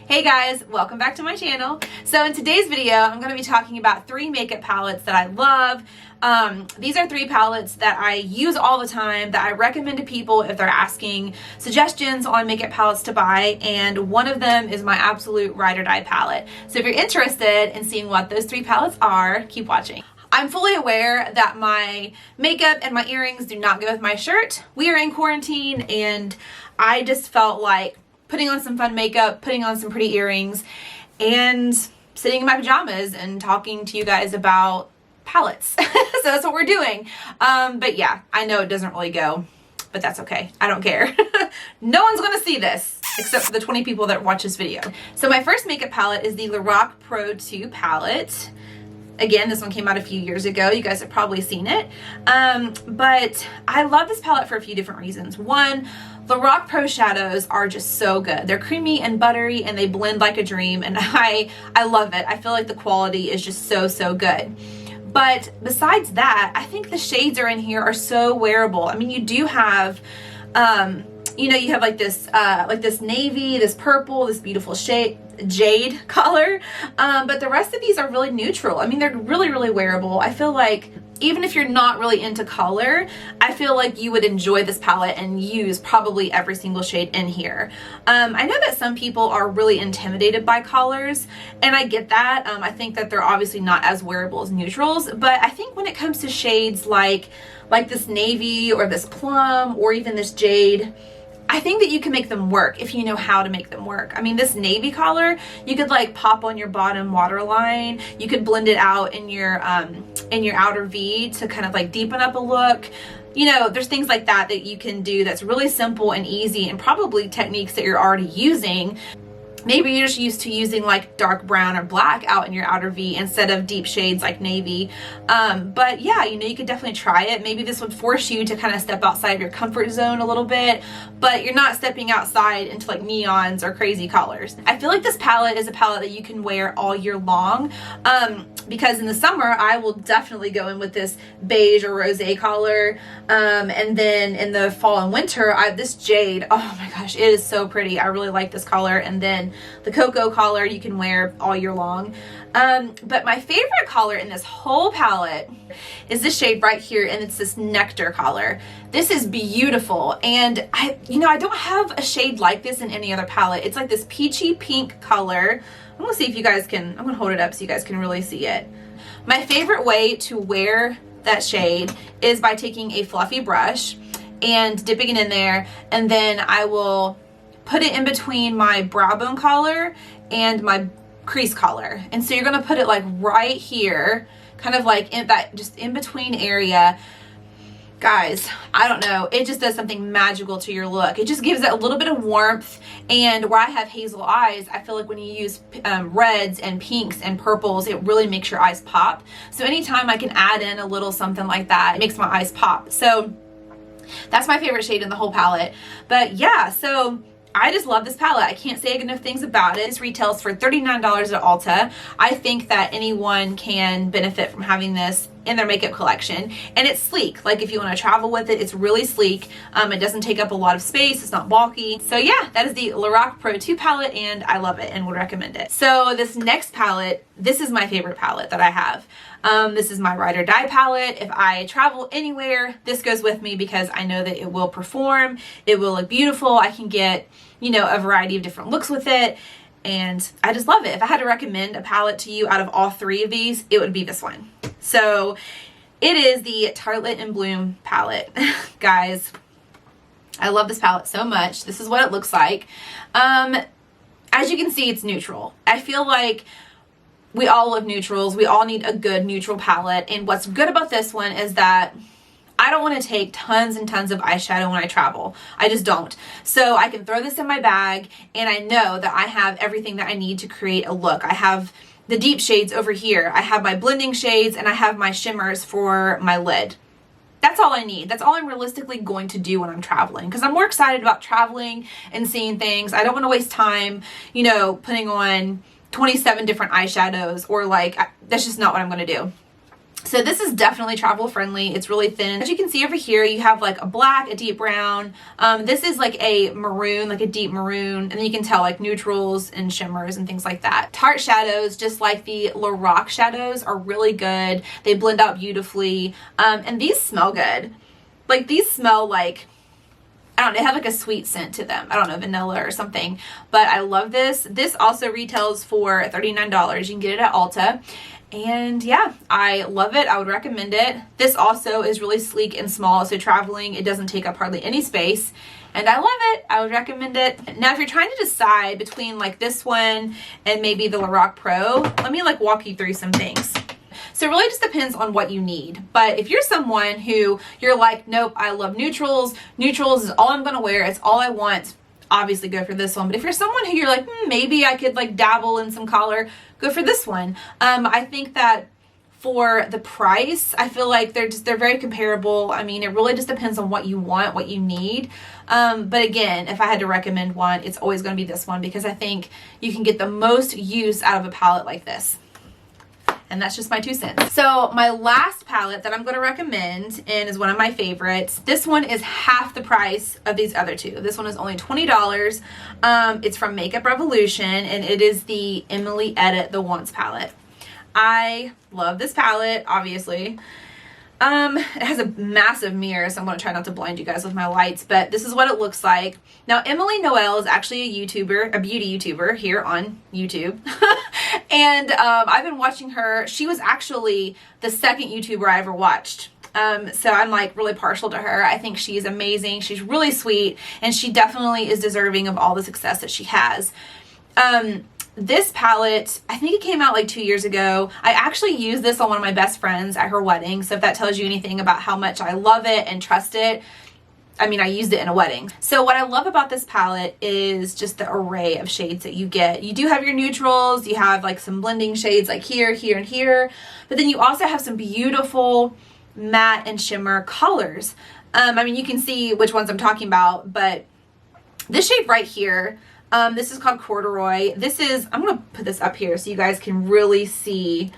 Hey guys, welcome back to my channel. So in today's video, I'm going to be talking about 3 makeup palettes that I love. These are 3 palettes that I use all the time, that I recommend to people if they're asking suggestions on makeup palettes to buy, and one of them is my absolute ride or die palette. So if you're interested in seeing what those 3 palettes are, keep watching. I'm fully aware that my makeup and my earrings do not go with my shirt. We are in quarantine and I just felt like putting on some fun makeup, putting on some pretty earrings, and sitting in my pajamas and talking to you guys about palettes. So that's what we're doing. But yeah, I know it doesn't really go, but that's okay. I don't care. No one's gonna see this except for the 20 people that watch this video. So my first makeup palette is the Lorac Pro 2 palette. Again, this one came out a few years ago. You guys have probably seen it. But I love this palette for a few different reasons. One, Lorac Pro shadows are just so good. They're creamy and buttery and they blend like a dream, and I love it. I feel like the quality is just so good. But besides that, I think the shades are in here are so wearable. I mean, you do have you know, you have like this navy, this purple, this beautiful jade color, but the rest of these are really neutral. I mean, they're really wearable. I feel like even if you're not really into color, I feel like you would enjoy this palette and use probably every single shade in here. I know that some people are really intimidated by colors, and I get that. I think that they're obviously not as wearable as neutrals, but I think when it comes to shades like this navy or this plum or even this jade, I think that you can make them work if you know how to make them work. I mean, this navy color, you could like pop on your bottom waterline. You could blend it out in your outer V to kind of like deepen up a look. You know, there's things like that that you can do that's really simple and easy, and probably techniques that you're already using. Maybe you're just used to using like dark brown or black out in your outer V instead of deep shades like navy. But yeah, you know, you could definitely try it. Maybe this would force you to kind of step outside of your comfort zone a little bit, but you're not stepping outside into like neons or crazy colors. I feel like this palette is a palette that you can wear all year long, because in the summer, I will definitely go in with this beige or rosé color. And then in the fall and winter, I have this jade. Oh my gosh, it is so pretty. I really like this color. And then the cocoa color you can wear all year long. But my favorite color in this whole palette is this shade right here, and it's this nectar color. This is beautiful, and I don't have a shade like this in any other palette. It's like this peachy pink color. I'm gonna see if you guys can, I'm gonna hold it up so you guys can really see it. My favorite way to wear that shade is by taking a fluffy brush and dipping it in there, and then I will put it in between my brow bone collar and my crease collar. And so you're gonna put it like right here, kind of like in that just in between area. Guys, I don't know, it just does something magical to your look. It just gives it a little bit of warmth, and where I have hazel eyes, I feel like when you use reds and pinks and purples, it really makes your eyes pop. So anytime I can add in a little something like that, it makes my eyes pop. So that's my favorite shade in the whole palette. But yeah, so I just love this palette. I can't say enough things about it. This retails for $39 at Ulta. I think that anyone can benefit from having this in their makeup collection, and it's sleek. Like if you want to travel with it, it's really sleek. It doesn't take up a lot of space. It's not bulky. So yeah, that is the Lorac Pro 2 palette, and I love it and would recommend it. So this next palette, this is my favorite palette that I have. This is my ride or die palette. If I travel anywhere, this goes with me because I know that it will perform. It will look beautiful. I can get, you know, a variety of different looks with it, and I just love it. If I had to recommend a palette to you out of all 3 of these, it would be this one. So it is the Tartelette in Bloom palette. Guys, I love this palette so much. This is what it looks like. As you can see, it's neutral. I feel like we all love neutrals. We all need a good neutral palette. And what's good about this one is that I don't want to take tons and tons of eyeshadow when I travel. I just don't. So I can throw this in my bag, and I know that I have everything that I need to create a look. I have the deep shades over here. I have my blending shades, and I have my shimmers for my lid. That's all I need. That's all I'm realistically going to do when I'm traveling, because I'm more excited about traveling and seeing things. I don't want to waste time, you know, putting on 27 different eyeshadows, or like, that's just not what I'm going to do. So this is definitely travel friendly. It's really thin. As you can see over here, you have like a black, a deep brown. This is like a maroon, like a deep maroon. And then you can tell like neutrals and shimmers and things like that. Tarte shadows, just like the Lorac shadows, are really good. They blend out beautifully. And these smell good. Like these smell like, I don't know, they have like a sweet scent to them. I don't know, vanilla or something. But I love this. This also retails for $39. You can get it at Ulta. And yeah, I love it. I would recommend it. This also is really sleek and small, so traveling, it doesn't take up hardly any space. And I love it. I would recommend it. Now, if you're trying to decide between like this one and maybe the Lorac Pro, let me like walk you through some things. So it really just depends on what you need. But if you're someone who you're like, nope, I love neutrals. Neutrals is all I'm going to wear. It's all I want. Obviously go for this one. But if you're someone who you're like, maybe I could like dabble in some color, go for this one. I think that for the price, I feel like they're very comparable. I mean, it really just depends on what you want, what you need. But again, if I had to recommend one, it's always going to be this one because I think you can get the most use out of a palette like this. And that's just my 2 cents. So my last palette that I'm going to recommend and is one of my favorites. This one is half the price of these other two. This one is only $20. It's from Makeup Revolution and it is the Emily Edit The Once palette. I love this palette, obviously. It has a massive mirror, so I'm going to try not to blind you guys with my lights, but this is what it looks like. Now, Emily Noel is actually a YouTuber, a beauty YouTuber here on YouTube. And I've been watching her. She was actually the second YouTuber I ever watched. So I'm like really partial to her. I think she's amazing. She's really sweet, and she definitely is deserving of all the success that she has. This palette, I think it came out like 2 years ago. I actually used this on one of my best friends at her wedding. So if that tells you anything about how much I love it and trust it, I mean, I used it in a wedding. So what I love about this palette is just the array of shades that you get. You do have your neutrals, you have like some blending shades like here, here, and here. But then you also have some beautiful matte and shimmer colors. I mean, you can see which ones I'm talking about, but this shade right here, this is called Corduroy. This is, I'm going to put this up here so you guys can really see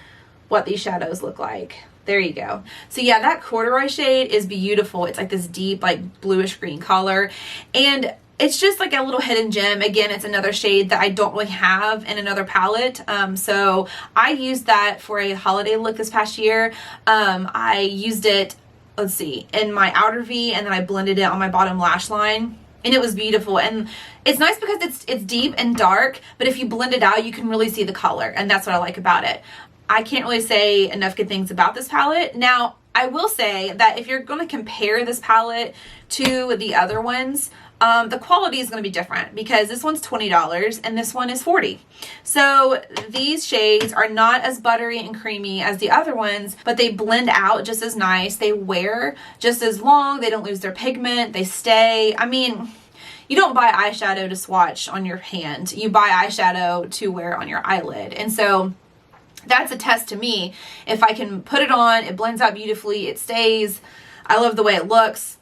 what these shadows look like. There you go. So yeah, that Corduroy shade is beautiful. It's like this deep, like bluish green color. And it's just like a little hidden gem. Again, it's another shade that I don't really have in another palette. So I used that for a holiday look this past year. I used it, let's see, in my outer V, and then I blended it on my bottom lash line. And it was beautiful. And it's nice because it's deep and dark, but if you blend it out, you can really see the color. And that's what I like about it. I can't really say enough good things about this palette. Now, I will say that if you're going to compare this palette to the other ones, the quality is going to be different because this one's $20 and this one is $40. So these shades are not as buttery and creamy as the other ones, but they blend out just as nice. They wear just as long. They don't lose their pigment. They stay. I mean, you don't buy eyeshadow to swatch on your hand. You buy eyeshadow to wear on your eyelid. And so that's a test to me. If I can put it on, it blends out beautifully. It stays. I love the way it looks.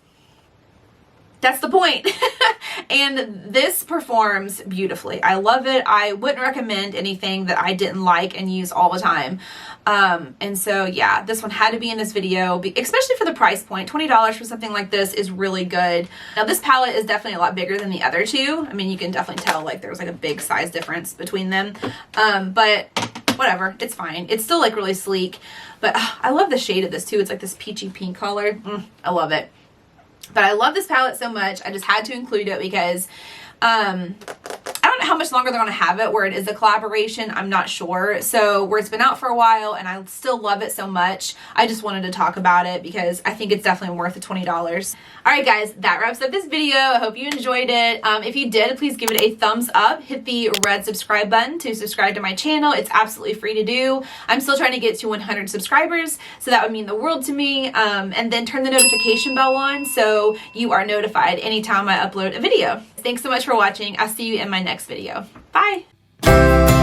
That's the point. And this performs beautifully. I love it. I wouldn't recommend anything that I didn't like and use all the time. And so yeah, this one had to be in this video, especially for the price point. $20 for something like this is really good. Now this palette is definitely a lot bigger than the other two. I mean, you can definitely tell like there was like a big size difference between them. But whatever, it's fine. It's still like really sleek, but I love the shade of this too. It's like this peachy pink color. I love it. But I love this palette so much, I just had to include it because I don't know how much longer they're going to have it where it is a collaboration. I'm not sure. So where it's been out for a while and I still love it so much, I just wanted to talk about it because I think it's definitely worth the $20. Alright guys, that wraps up this video. I hope you enjoyed it. If you did, please give it a thumbs up. Hit the red subscribe button to subscribe to my channel. It's absolutely free to do. I'm still trying to get to 100 subscribers, so that would mean the world to me. And then turn the notification bell on so you are notified anytime I upload a video. Thanks so much for watching. I'll see you in my next video. Bye!